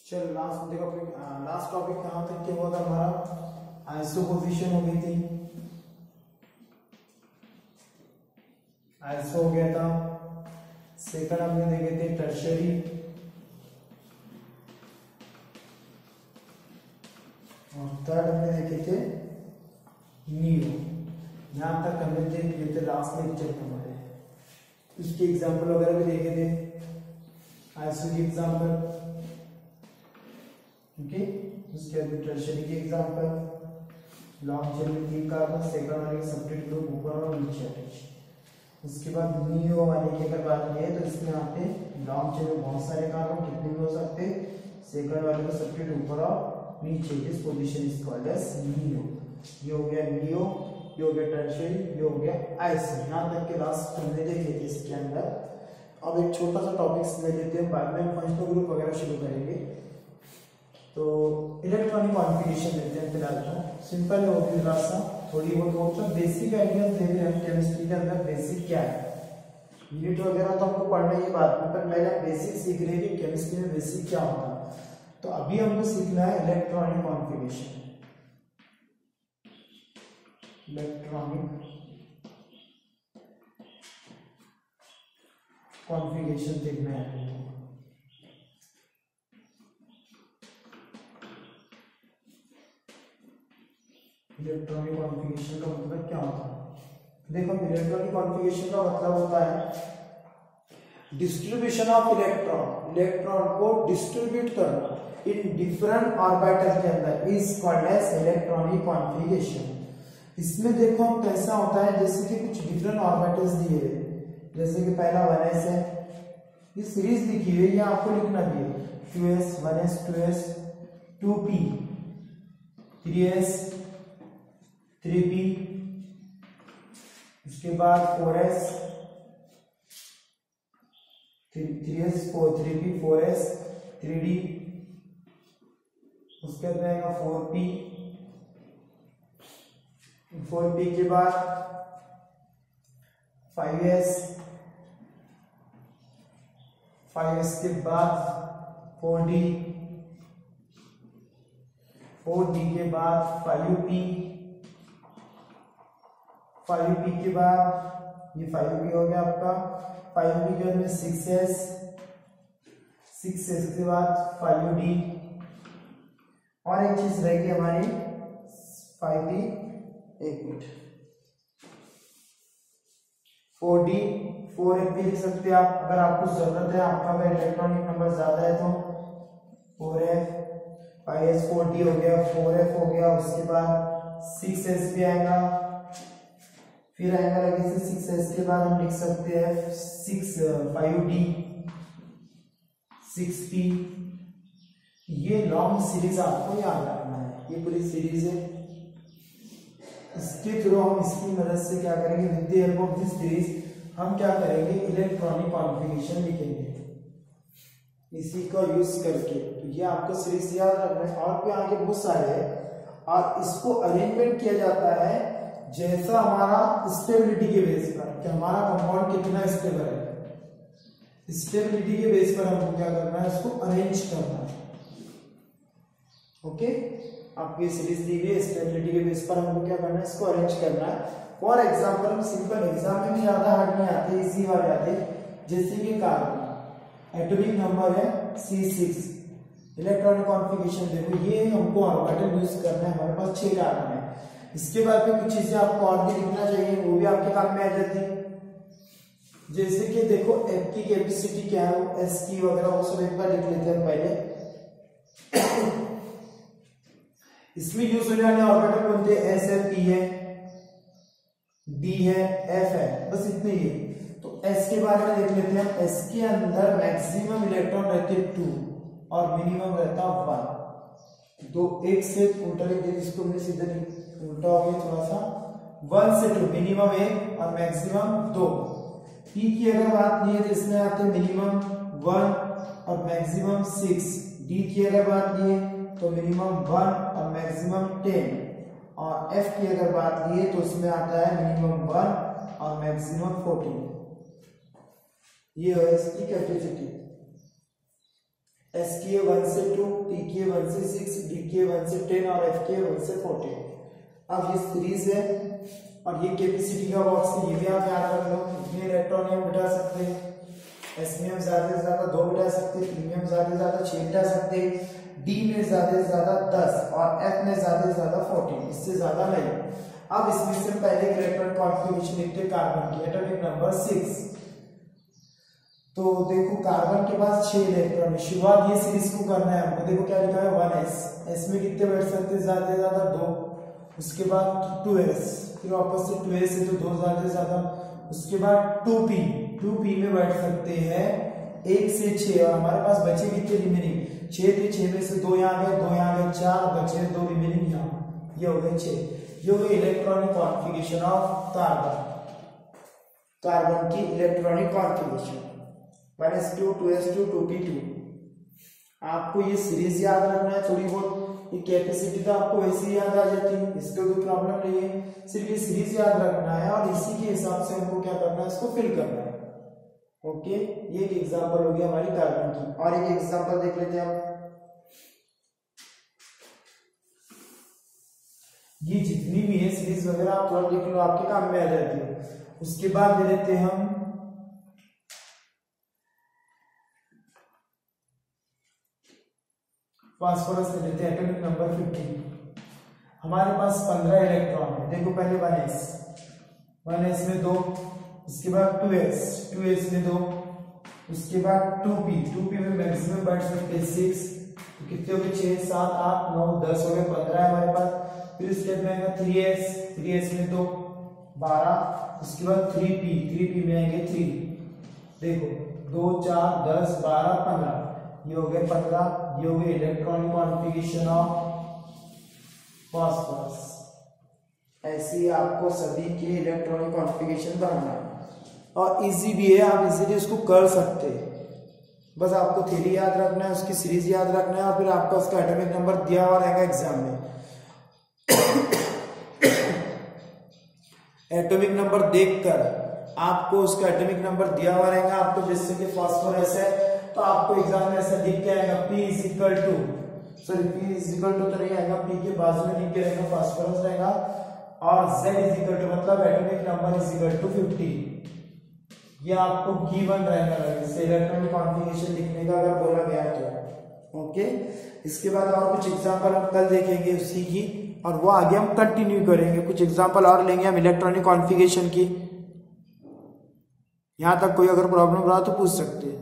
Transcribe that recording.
चलो लास्ट देखो last topic कहाँ तक क्या हुआ था हमारा, आइसो पोजीशन हो गई थी, आइसो हो गया था। सेकंड हमने देखे थे टर्शियरी, और थर्ड हमने देखे थे नियो। यहां तक हमने देख लिए थे लास्ट लेक्चर में हमारे। उसके एग्जाम्पल वगैरह भी देखे थे, आइसो की एग्जाम्पल, ओके। उसके बाद टर्शियरी के एग्जाम्पल, लॉन्ग चेन में 3 कार्बन, सेकंड वाले के सेपरेट ग्रुप ऊपर और नीचे अटैच। उसके बाद नियो वाले की अगर बात करें तो इसमें यहाँ पे लॉन्ग चेन में बहुत सारे कार्बन, कितने भी हो सकते हैं, सेकंड वाले को सेपरेट ऊपर और नीचे, this position is called as neo. ये हो गया नियो, ये हो गया टर्शियरी, ये हो गया आइसो। यहाँ तक के लास्ट हमने देखे थे इसके अंदर। अब एक छोटा सा टॉपिक ले लेते हैं, बाद में हम फंक्शनल ग्रुप वगैरह शुरू करेंगे। तो इलेक्ट्रॉनिक कॉन्फ़िगरेशन लेते हैं फिलहाल, तो सिंपल है, होगी रास्ता थोड़ी बहुत मतलब बेसिक आइडियाज दे रहे हैं केमिस्ट्री के अंदर। बेसिक क्या है, यूनिट वगैरह तो हमको पढ़ना ही बात में, पर पहले बेसिक सीख रहे हैं कि केमिस्ट्री में बेसिक क्या होता है। तो अभी हमको सीखना है इलेक्ट्रॉनिक कॉन्फ़िगरेशन, इलेक्ट्रॉनिक कॉन्फ़िगरेशन देखना है हमको। इलेक्ट्रॉनिक कॉन्फ़िगरेशन का मतलब क्या होता है, देखो इलेक्ट्रॉनिक कॉन्फ़िगरेशन का मतलब होता है डिस्ट्रीब्यूशन ऑफ इलेक्ट्रॉन, इलेक्ट्रॉन को डिस्ट्रीब्यूट करना इन डिफरेंट ऑर्बिटल के अंदर, is called as electronic configuration. इसमें देखो हम कैसा होता है, जैसे कि कुछ डिफरेंट ऑर्बिटल्स दिए हैं, जैसे कि पहला 1s है, ये सीरीज लिखी हुई है, ये आपको लिखना भी है 2s 1s 2s 2p 3s 3p, उसके बाद 4s 3s 3p 4s 3d, उसके बाद आएगा 4p के बाद 5s के बाद 4d के बाद 5p के बाद ये 5p हो गया आपका, 5p के बाद में 6s के बाद 5d, और एक चीज रहेगी हमारी 5p, एक मिनट 4d 4f लिख सकते हैं आप अगर आपको जरूरत है, आपका अगर इलेक्ट्रॉनिक नंबर ज्यादा है तो 4f 5s 4d हो गया, 4f हो गया, उसके बाद 6s भी आएगा, फिर आएगा लगे से 6s के बाद हम लिख सकते हैं 5d 6p। ये लॉन्ग सीरीज आपको याद रखना है, ये पूरी सीरीज है। इसके थ्रू हम इसकी मदद से क्या करेंगे, with the help of this series हम क्या करेंगे, इलेक्ट्रॉनिक कॉन्फ़िगरेशन लिखेंगे इसी का यूज करके। तो ये आपको सीरीज याद रखना है, और भी आगे बहुत सारे हैं, और इसको अरेंजमेंट किया जाता है जैसा हमारा स्टेबिलिटी के बेस पर, कि हमारा कंपाउंड कितना स्टेबल है, स्टेबिलिटी के बेस पर हमको क्या करना है, इसको अरेंज करना है। ओके, आपको ये सीरीज दी गई, स्टेबिलिटी के बेस पर हमको क्या करना है, इसको अरेंज करना है। फॉर एग्जाम्पल हम सिंपल एग्जाम में भी ज्यादा हार्ड नहीं आते, इजी वाले आते, जैसे कि कार्बन एटॉमिक नंबर है C6, इलेक्ट्रॉनिक कॉन्फ़िगरेशन देखो, ये हमको ऑर्बिटल यूज करना है, हमारे पास 6 कार्बन है। इसके बाद भी कुछ चीजें आपको और भी लिखना चाहिए, वो भी आपके काम में आ जाती है, जैसे कि देखो F की कैपेसिटी क्या है, S की वगैरह वो सब एक बार लिख लेते हैं पहले। इसमें यूज होने वाले ऑर्बिटल कौन थे, S है, P है, D है, F है, बस इतने ही है। तो S के बारे में देख लेते हैं, S के अंदर मैक्सिमम इलेक्ट्रॉन रहते 2 और मिनिमम रहता 1। दो एक से उल्टा लिख दिया, इसको हमने सीधा उल्टा हो गया थोड़ा सा, 1 से 2 मिनिमम 1 और मैक्सिमम 2। P की अगर बात नहीं है तो इसमें आते मिनिमम 1 और मैक्सिमम 6। D की अगर बात नहीं है तो मिनिमम 1 और मैक्सिमम 10, और F की अगर बात ली है तो उसमें आता है मिनिमम 1 और मैक्सिमम 14। ये है इसकी कैपेसिटी। SK 1 से 2, PK 1 से 6, DK 1 से 10 और FK 1 से 14। अब ये सीरीज है और ये कैपेसिटी का बॉक्स है, ये भी आप याद रख लो। कितने इलेक्ट्रॉन हम बिठा सकते हैं? S में हम ज्यादा से ज्यादा 2 बिठा सकते हैं, P में हम ज्यादा से ज्यादा 6 बिठा सकते हैं, D में ज्यादा से ज्यादा 10 और F में ज्यादा से ज्यादा 14, इससे ज्यादा नहीं। अब इसमें से पहले इलेक्ट्रॉन कॉन्फ़िगरेशन लिखते हैं कार्बन की, एटॉमिक नंबर 6। तो देखो कार्बन के पास 6 इलेक्ट्रॉन है। शुरुआत ये सीरीज को करना है हमको। देखो क्या लिखा है 1s, s में कितने बैठ सकते हैं? ज्यादा से ज्यादा 2। उसके बाद 2s, फिर वापस से 2s है तो 2 ज्यादा से ज्यादा। उसके बाद 2p में बैठ सकते हैं 1 से 6 और हमारे पास बचे कितने रिमेनिंग? 6 थे, 6 में से 2 यहाँ गए, 2 यहाँ गए, 4 बचे, 2 रिमेनिंग यहाँ, ये हो गए 6। ये हो गई इलेक्ट्रॉनिक कॉन्फ़िगरेशन ऑफ कार्बन की electronic configuration 1s2 2s2 2p2। आपको ये सीरीज याद रखना है थोड़ी बहुत। ये कैपेसिटी तो आपको वैसे ही याद आ जाती है, इसमें कोई प्रॉब्लम नहीं है। सिर्फ ये सीरीज याद रखना है और इसी के हिसाब से हमको क्या करना है, इसको फिल करना है। ओके, ये एक एग्जांपल हो गया हमारी कार्बन की। और एक एग्जांपल देख लेते हैं हम। ये जितनी भी है सीरीज वगैरह आप थोड़ा देख लो, आपके काम में आ जाती है। उसके बाद दे देते हैं हम फास्फोरस ले लेते हैं, एटॉमिक नंबर 15। हमारे पास 15 इलेक्ट्रॉन है। देखो पहले 1s में 2, उसके बाद 2s में 2, उसके बाद 2p में मैक्सिमम बैठ सकते हैं 6, तो कितने हो गए? 6 7 8 9 10 हो गए, 15 है हमारे पास। फिर उसके बाद आएगा 3s में 2 12, उसके बाद 3p में आएंगे 3। देखो 2 4 10 12 15, ये हो गए 15। ये हो गई इलेक्ट्रॉनिक कॉन्फ़िगरेशन ऑफ फास्फोरस। ऐसे ही आपको सभी के इलेक्ट्रॉनिक कॉन्फ़िगरेशन बनाना है और इजी भी है, आप इजीली इसको कर सकते हैं। बस आपको थ्योरी याद रखना है, उसकी सीरीज याद रखना है और फिर आपका उसका एटॉमिक नंबर दिया हुआ रहेगा एग्जाम में। एटॉमिक नंबर देखकर आपको उसका एटॉमिक नंबर दिया हुआ रहेगा। आपको जैसे कि फास्फोरस है तो आपको एग्जाम में ऐसा लिख के आएगा P इक्वल टू तो नहीं आएगा, P के बाजू में लिख के रहेगा फास्फोरस रहेगा और Z इक्वल टू मतलब एटॉमिक नंबर इक्वल टू 50। ये आपको गिवन रहेगा जैसे इलेक्ट्रॉनिक कॉन्फ़िगरेशन लिखने का अगर बोला गया तो। ओके, इसके बाद और कुछ एग्जांपल हम कल देखेंगे उसी की, और वो आगे हम कंटिन्यू करेंगे। कुछ एग्जांपल और लेंगे हम इलेक्ट्रॉनिक कॉन्फ़िगरेशन की। यहां तक कोई अगर प्रॉब्लम रहा तो पूछ सकते हैं।